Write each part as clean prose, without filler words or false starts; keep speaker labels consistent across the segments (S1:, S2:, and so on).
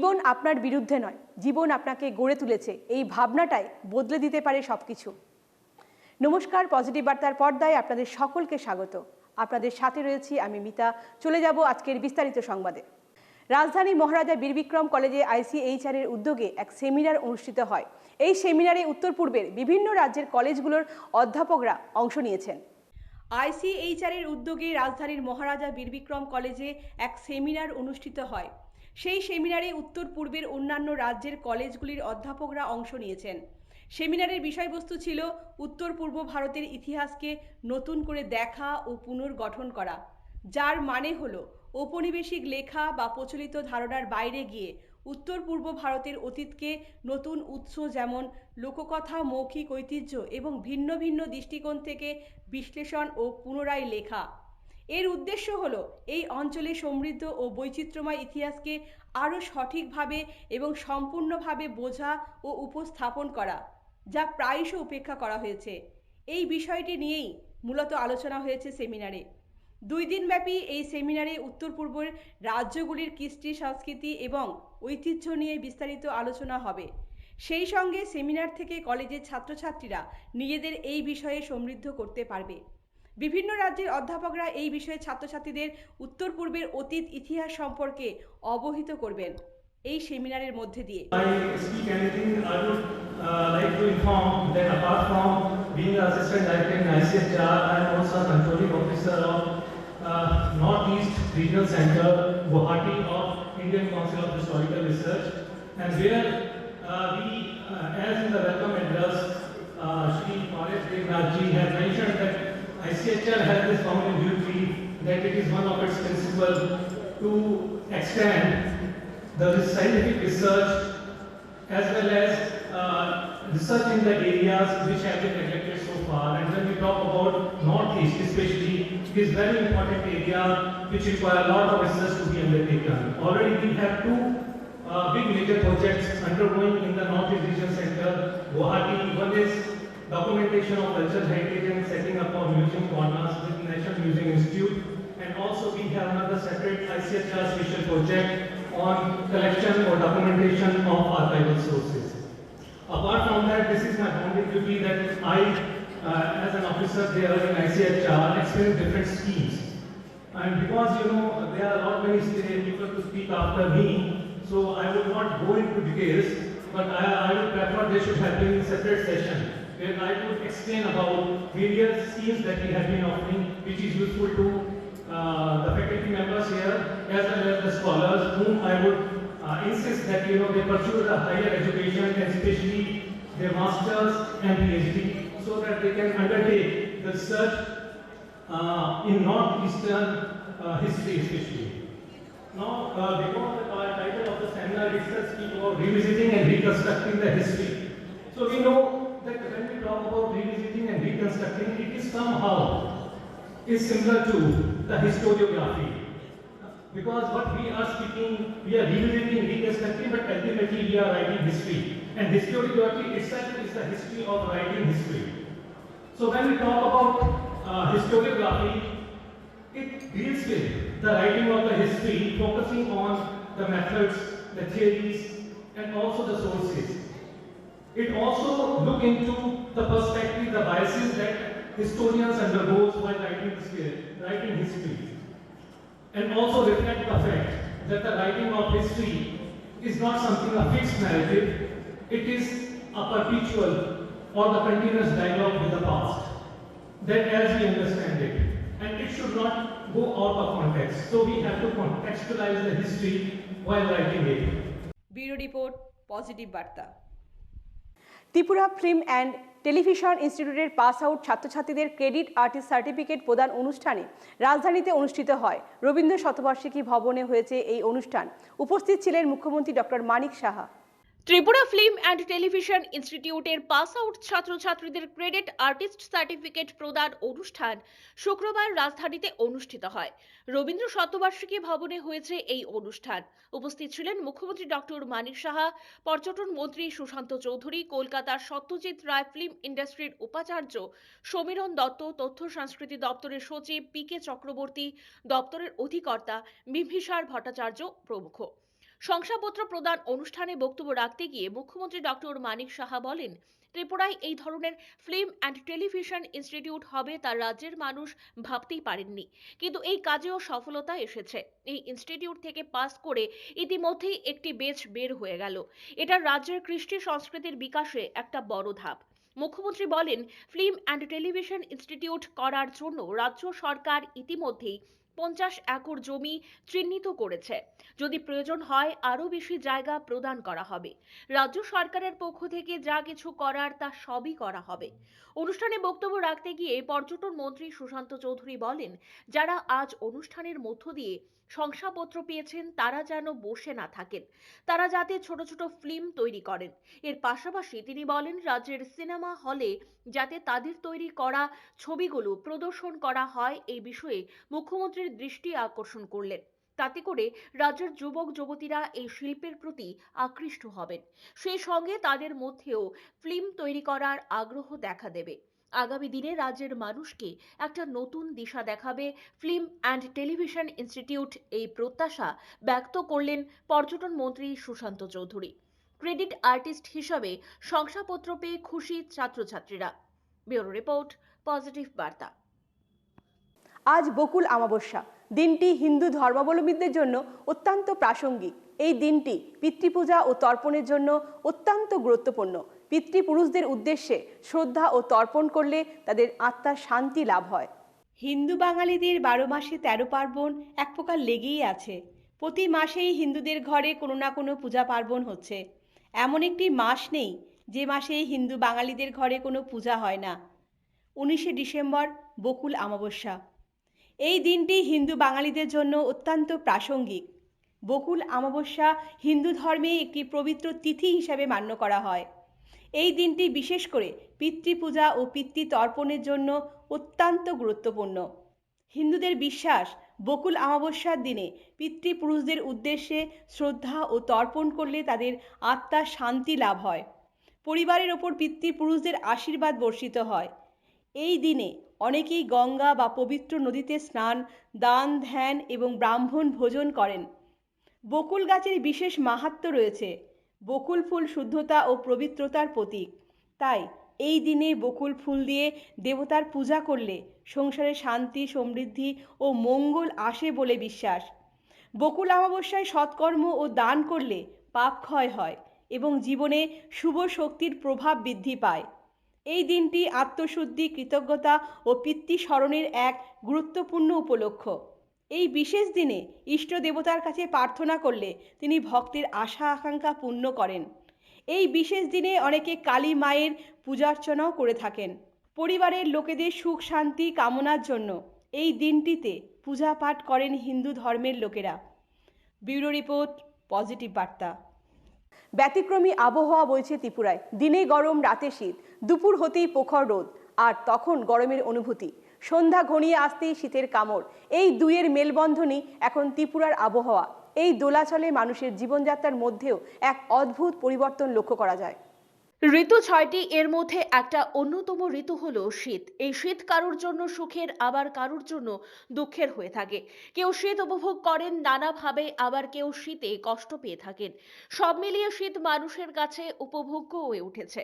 S1: জীবন আপনার বিরুদ্ধে নয়, জীবন আপনাকে গড়ে তুলেছে, এই ভাবনাটাই বদলে দিতে পারে সবকিছু। নমস্কার, পজিটিভ বার্তার পর্দায় আপনাদের সকলকে স্বাগত। আপনাদের সাথে রয়েছি আমি মিতা। চলে যাব আজকের বিস্তারিত সংবাদে। রাজধানী মহারাজা বীরবিক্রম কলেজে ICHR এর উদ্যোগে এক সেমিনার অনুষ্ঠিত হয়। এই সেমিনারে উত্তর পূর্বের বিভিন্ন রাজ্যের কলেজগুলোর অধ্যাপকরা অংশ নিয়েছেন। ICHR এর উদ্যোগে রাজধানীর মহারাজা বীরবিক্রম কলেজে এক সেমিনার অনুষ্ঠিত হয়। সেই সেমিনারে উত্তর পূর্বের অন্যান্য রাজ্যের কলেজগুলির অধ্যাপকরা অংশ নিয়েছেন। সেমিনারের বিষয়বস্তু ছিল উত্তর পূর্ব ভারতের ইতিহাসকে নতুন করে দেখা ও পুনর্গঠন করা, যার মানে হলো ঔপনিবেশিক লেখা বা প্রচলিত ধারণার বাইরে গিয়ে উত্তর পূর্ব ভারতের অতীতকে নতুন উৎস যেমন লোককথা, মৌখিক ঐতিহ্য এবং ভিন্ন ভিন্ন দৃষ্টিকোণ থেকে বিশ্লেষণ ও পুনরায় লেখা। এর উদ্দেশ্য হলো এই অঞ্চলে সমৃদ্ধ ও বৈচিত্র্যময় ইতিহাসকে আরও সঠিকভাবে এবং সম্পূর্ণভাবে বোঝা ও উপস্থাপন করা, যা প্রায়শ উপেক্ষা করা হয়েছে। এই বিষয়টি নিয়েই মূলত আলোচনা হয়েছে সেমিনারে। 2 দিনব্যাপী এই সেমিনারে উত্তর পূর্বের রাজ্যগুলির কৃষ্টি, সংস্কৃতি এবং ঐতিহ্য নিয়ে বিস্তারিত আলোচনা হবে। সেই সঙ্গে সেমিনার থেকে কলেজের ছাত্রছাত্রীরা নিজেদের এই বিষয়ে সমৃদ্ধ করতে পারবে। বিভিন্ন রাজ্যের অধ্যাপকরা এই বিষয়ে ছাত্রছাত্রীদের উত্তর পূর্বের অতীত ইতিহাস সম্পর্কে অবহিত করবেন এই সেমিনারের মধ্যে দিয়ে।
S2: Like to inform that apart from being an assistant director in ICHR, I am also a controlling officer of Northeast Regional Center, Guwahati of Indian Council of Historical Research, and where as in the welcome address, Shri Paresh Devnathji has mentioned that ICHR has this common duty that it is one of its principles to extend the scientific research as well as research in the areas which have been neglected so far. And when we talk about Northeast especially, it is very important area which require a lot of research to be undertaken. Already we have two big major projects undergoing in the Northeast Region Center, Guwahati. One is documentation of cultural heritage and setting up of museum corners with National Museum Institute. And also we have another separate ICHR special project on collection or documentation of archival sources. Apart from that, this is my bonding duty that I, as an officer there in ICHR, explain different schemes. And because there are not many people to speak after me, so I will not go into details, but I would prefer they should have been in separate session where I would explain about various schemes that we have been offering, which is useful to the faculty members here as well as the scholars, whom I would insist that they pursue the higher education and especially their masters and PhD, so that they can undertake the research in northeastern history especially. Now, because the title of the seminar itself speaks about revisiting and reconstructing the history. So we know that when we talk about revisiting and reconstructing, it is somehow similar to the historiography. Because what we are speaking, we are revisiting, reconstructing, but ultimately we are writing history. And historiography itself is the history of writing history. So when we talk about historiography, it deals with the writing of the history, focusing on the methods, the theories, and also the sources. It also look into the perspective, the biases that historians undergo while writing history. And also reflect the fact that the writing of history is not something a fixed narrative, it is a perpetual or the continuous dialogue with the past, that as we understand it, and it should not go out of context. So we have to contextualize the history while writing it.
S1: Bureau Report, Positive Barta. Tripura film and television ইনস্টিটিউটের pass out ছাত্রছাত্রীদের credit artist certificate প্রদান অনুষ্ঠানে রাজধানীতে অনুষ্ঠিত হয়। রবীন্দ্র শতবার্ষিকী ভবনে হয়েছে এই অনুষ্ঠান। উপস্থিত ছিলেন মুখ্যমন্ত্রী doctor Manik Saha.
S3: Tripura film and television ইনস্টিটিউটের পাস আউট ছাত্রছাত্রীদের ক্রেডিট আর্টিস্ট সার্টিফিকেট প্রদান অনুষ্ঠান শুক্রবার রাজধানীতে অনুষ্ঠিত হয়। রবীন্দ্র শতবার্ষিকী ভবনে হয়েছে এই অনুষ্ঠান। উপস্থিত ছিলেন মুখ্যমন্ত্রী ডক্টর মানিক সাহা, পর্যটন মন্ত্রী সুশান্ত চৌধুরী, কলকাতার সত্যজিৎ রায় ফিল্ম ইন্ডাস্ট্রির উপাচার্য সমীরণ দত্ত, তথ্য সংস্কৃতি দপ্তরের সচিব PK চক্রবর্তী, দপ্তরের অধিকর্তা বিম্বিসার ভট্টাচার্য প্রমুখ। শংসাপত্র প্রদান অনুষ্ঠানে বক্তব্য রাখতে গিয়ে মুখ্যমন্ত্রী ডক্টর মানিক সাহা বলেন, ত্রিপুরায় এই ধরনের ফিল্ম অ্যান্ড টেলিভিশন ইনস্টিটিউট হবে তা রাজ্যের মানুষ ভাবতেই পারেননি, কিন্তু এই কাজেও সফলতা এসেছে। এই ইনস্টিটিউট থেকে পাস করে ইতিমধ্যেই একটি বেচ বের হয়ে গেল। এটা রাজ্যের কৃষ্টি সংস্কৃতির বিকাশে একটা বড় ধাপ। মুখ্যমন্ত্রী বলেন, ফিল্ম অ্যান্ড টেলিভিশন ইনস্টিটিউট করার জন্য রাজ্য সরকার ইতিমধ্যেই 50 একর জমি চিহ্নিত করেছে। যদি প্রয়োজন হয় আরও বেশি জায়গা প্রদান করা হবে। রাজ্য সরকারের পক্ষ থেকে যা কিছু করার তা সবই করা হবে। অনুষ্ঠানে বক্তব্য রাখতে গিয়ে পর্যটন মন্ত্রী সুশান্ত চৌধুরী বলেন, যারা আজ অনুষ্ঠানের মধ্য দিয়ে শংসাপত্র পেয়েছেন তারা যেন বসে না থাকেন, তারা যাতে ছোট ছোট ফিল্ম তৈরি করেন। এর পাশাপাশি তিনি বলেন, রাজ্যের সিনেমা হলে যাতে তাদের তৈরি করা ছবিগুলো প্রদর্শন করা হয় এই বিষয়ে মুখ্যমন্ত্রীর দৃষ্টি আকর্ষণ করলেন। তাতে করে রাজ্যের যুবক যুবতীরা এই শিল্পের প্রতি আকৃষ্ট হবেন, সেই সঙ্গে তাদের মধ্যেও ফিল্ম তৈরি করার আগ্রহ দেখা দেবে। আগামী দিনে রাজ্যের মানুষকে একটা নতুন দিশা দেখাবে ফিল্ম অ্যান্ড টেলিভিশন ইনস্টিটিউট, এই প্রত্যাশা ব্যক্ত করলেন পর্যটন মন্ত্রী সুশান্ত চৌধুরী। ক্রেডিট আর্টিস্ট হিসাবে শংসাপত্র পেয়ে খুশি ছাত্রছাত্রীরা। ব্যুরো রিপোর্ট, পজিটিভ বার্তা।
S1: আজ বকুল আমাবস্যা। দিনটি হিন্দু ধর্মাবলম্বীদের জন্য অত্যন্ত প্রাসঙ্গিক। এই দিনটি পিতৃপূজা ও তর্পণের জন্য অত্যন্ত গুরুত্বপূর্ণ। পিতৃপুরুষদের উদ্দেশ্যে শ্রদ্ধা ও তর্পণ করলে তাদের আত্মার শান্তি লাভ হয়। হিন্দু বাঙালিদের 12 মাসে 13 পার্বণ এক প্রকার লেগেই আছে। প্রতি মাসেই হিন্দুদের ঘরে কোনো না কোনো পূজা পার্বণ হচ্ছে। এমন একটি মাস নেই যে মাসে হিন্দু বাঙালিদের ঘরে কোনো পূজা হয় না। 19শে ডিসেম্বর বকুল আমাবস্যা। এই দিনটি হিন্দু বাঙালিদের জন্য অত্যন্ত প্রাসঙ্গিক। বকুল আমাবস্যা হিন্দু ধর্মে একটি পবিত্র তিথি হিসাবে মান্য করা হয়। এই দিনটি বিশেষ করে পিতৃপূজা ও পিতৃতর্পণের জন্য অত্যন্ত গুরুত্বপূর্ণ। হিন্দুদের বিশ্বাস, বকুল আমাবস্যার দিনে পিতৃপুরুষদের উদ্দেশ্যে শ্রদ্ধা ও তর্পণ করলে তাদের আত্মার শান্তি লাভ হয়। পরিবারের ওপর পিতৃপুরুষদের আশীর্বাদ বর্ষিত হয়। এই দিনে অনেকেই গঙ্গা বা পবিত্র নদীতে স্নান, দান, ধ্যান এবং ব্রাহ্মণ ভোজন করেন। বকুল গাছের বিশেষ মাহাত্ম্য রয়েছে। বকুল ফুল শুদ্ধতা ও পবিত্রতার প্রতীক। তাই এই দিনে বকুল ফুল দিয়ে দেবতার পূজা করলে সংসারে শান্তি, সমৃদ্ধি ও মঙ্গল আসে বলে বিশ্বাস। বকুল অমাবস্যায় সৎকর্ম ও দান করলে পাপ ক্ষয় হয় এবং জীবনে শুভ শক্তির প্রভাব বৃদ্ধি পায়। এই দিনটি আত্মশুদ্ধি, কৃতজ্ঞতা ও পিতৃ স্মরণের এক গুরুত্বপূর্ণ উপলক্ষ। এই বিশেষ দিনে ইষ্ট দেবতার কাছে প্রার্থনা করলে তিনি ভক্তের আশা আকাঙ্ক্ষা পূর্ণ করেন। এই বিশেষ দিনে অনেকে কালী মায়ের পূজার্চনাও করে থাকেন। পরিবারের লোকেদের সুখ শান্তি কামনার জন্য এই দিনটিতে পূজা পাঠ করেন হিন্দু ধর্মের লোকেরা। ব্যুরো রিপোর্ট, পজিটিভ বার্তা। ব্যতিক্রমী আবহাওয়া বইছে ত্রিপুরায়। দিনে গরম, রাতে শীত। দুপুর হতেই প্রখর রোদ, আর তখন গরমের অনুভূতি। সন্ধ্যা ঘনিয়ে আসতেই শীতের কামড়। এই দুইয়ের মেলবন্ধনই এখন ত্রিপুরার আবহাওয়া। এই দোলাচলে মানুষের জীবনযাত্রার মধ্যেও এক অদ্ভুত পরিবর্তন লক্ষ্য করা যায়।
S3: ঋতু 6টি, এর মধ্যে একটা অন্যতম ঋতু হলো শীত। এই শীত কারোর জন্য সুখের, আবার কারোর জন্য দুঃখের হয়ে থাকে। কেউ শীত উপভোগ করেন নানাভাবে, আবার কেউ শীতে কষ্ট পেয়ে থাকেন। সব মিলিয়ে শীত মানুষের কাছে উপভোগ্য হয়ে উঠেছে।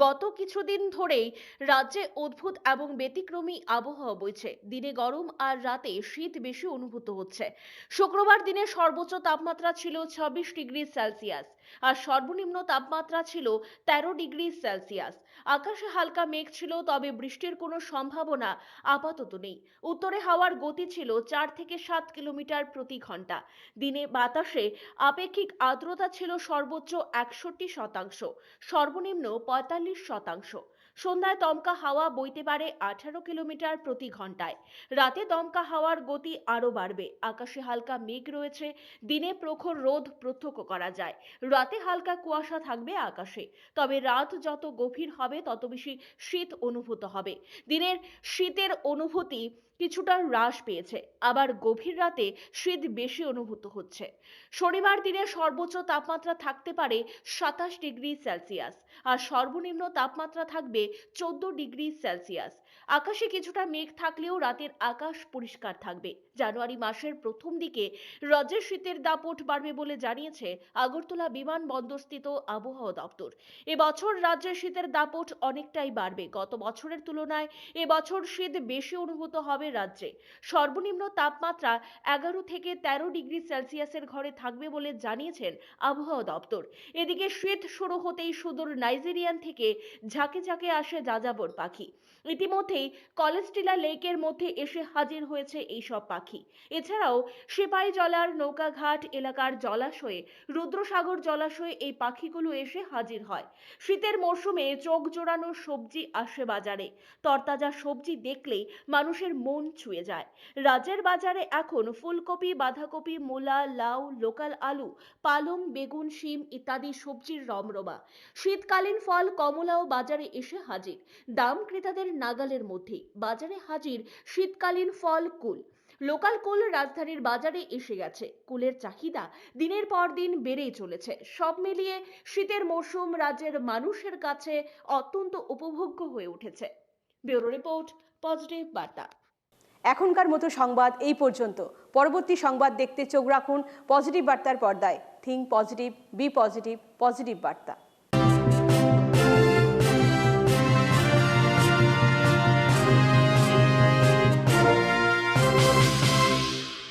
S3: গত কিছুদিন ধরেই রাজ্যে অদ্ভুত এবং ব্যতিক্রমী আবহাওয়া বইছে। দিনে গরম আর রাতে শীত বেশি অনুভূত হচ্ছে। শুক্রবার দিনে সর্বোচ্চ তাপমাত্রা ছিল 26 ডিগ্রি সেলসিয়াস আর সর্বনিম্ন তাপমাত্রা ছিল 13 ডিগ্রি সেলসিয়াস। আকাশে হালকা মেঘ ছিল, তবে বৃষ্টির কোনো সম্ভাবনা আপাতত নেই। উত্তরে হাওয়ার গতি ছিল 4 থেকে 7 কিলোমিটার প্রতি ঘন্টা। দিনে বাতাসে আপেক্ষিক আর্দ্রতা ছিল সর্বোচ্চ 61%, সর্বনিম্ন 45%। সন্ধ্যায় দমকা হাওয়া বইতে পারে 18 কিলোমিটার প্রতি ঘন্টায়। রাতে দমকা হাওয়ার গতি আরও বাড়বে। আকাশে হালকা মেঘ রয়েছে। দিনে প্রখর রোদ প্রত্যক্ষ করা যায়। রাতে হালকা কুয়াশা থাকবে আকাশে। তবে রাত যত গভীর হবে তত বেশি শীত অনুভূত হবে। দিনের শীতের অনুভূতি কিছুটা হ্রাস পেয়েছে, আবার গভীর রাতে শীত বেশি অনুভূত হচ্ছে। শনিবার দিনে সর্বোচ্চ তাপমাত্রা থাকতে পারে 27 ডিগ্রি সেলসিয়াস আর সর্বনিম্ন তাপমাত্রা থাকবে 14 ডিগ্রি সেলসিয়াস। আকাশে কিছুটা মেঘ থাকলেও রাতের আকাশ পরিষ্কার থাকবে। জানুয়ারি মাসের প্রথম দিকে রাজ্যে শীতের দাপট বাড়বে বলে জানিয়েছে আগরতলা বিমানবন্দরস্থিত আবহাওয়া দপ্তর। এবছর রাজ্যে শীতের দাপট অনেকটাই বাড়বে। গত বছরের তুলনায় এবছর শীত বেশি অনুভূত হবে রাজ্যে। সর্বনিম্ন তাপমাত্রা 11 থেকে 13 ডিগ্রি সেলসিয়াসের ঘরে থাকবে বলে জানিয়েছেন আবহাওয়া দপ্তর। এদিকে শীত শুরু হতেই সুদূর নাইজেরিয়ান থেকে ঝাঁকে ঝাঁকে আসে যাযাবর পাখি। ইতিমধ্যেই কলেস্টিলা লেকের মধ্যে এসে হাজির হয়েছে এইসব পাখি। এছাড়াও সিপাহীজলার নৌকাঘাট এলাকার জলাশয়ে, রুদ্রসাগর জলাশয়ে এই পাখিগুলো এসে হাজির হয়। শীতের মরশুমে চোখ জোড়ানো সবজি আসে বাজারে। তরতাজা সবজি দেখলেই মানুষের মন ছুঁয়ে যায়। রাজ্যের বাজারে এখন ফুলকপি, বাঁধাকপি, মূলা, লাউ, লোকাল আলু, পালং, বেগুন, শিম ইত্যাদি সবজির রমরমা। শীতকালীন ফল কমলাও বাজারে এসে হাজির। দাম ক্রেতাদের নাগালের মধ্যেই। বাজারে হাজির শীতকালীন ফল কুল। লোকাল কুল রাজধানীর বাজারে এসে গেছে। কুলের চাহিদা দিনের পর দিন বেড়েই চলেছে। সব মিলিয়ে শীতের মরশুম রাজ্যের মানুষের কাছে অত্যন্ত উপভোগ্য হয়ে উঠেছে। ব্যুরো রিপোর্ট, পজিটিভ বার্তা।
S1: এখনকার মতো সংবাদ এই পর্যন্ত। পরবর্তী সংবাদ দেখতে চোখ রাখুন পজিটিভ বার্তার পর্দায়। Think positive, be positive, positive বার্তা।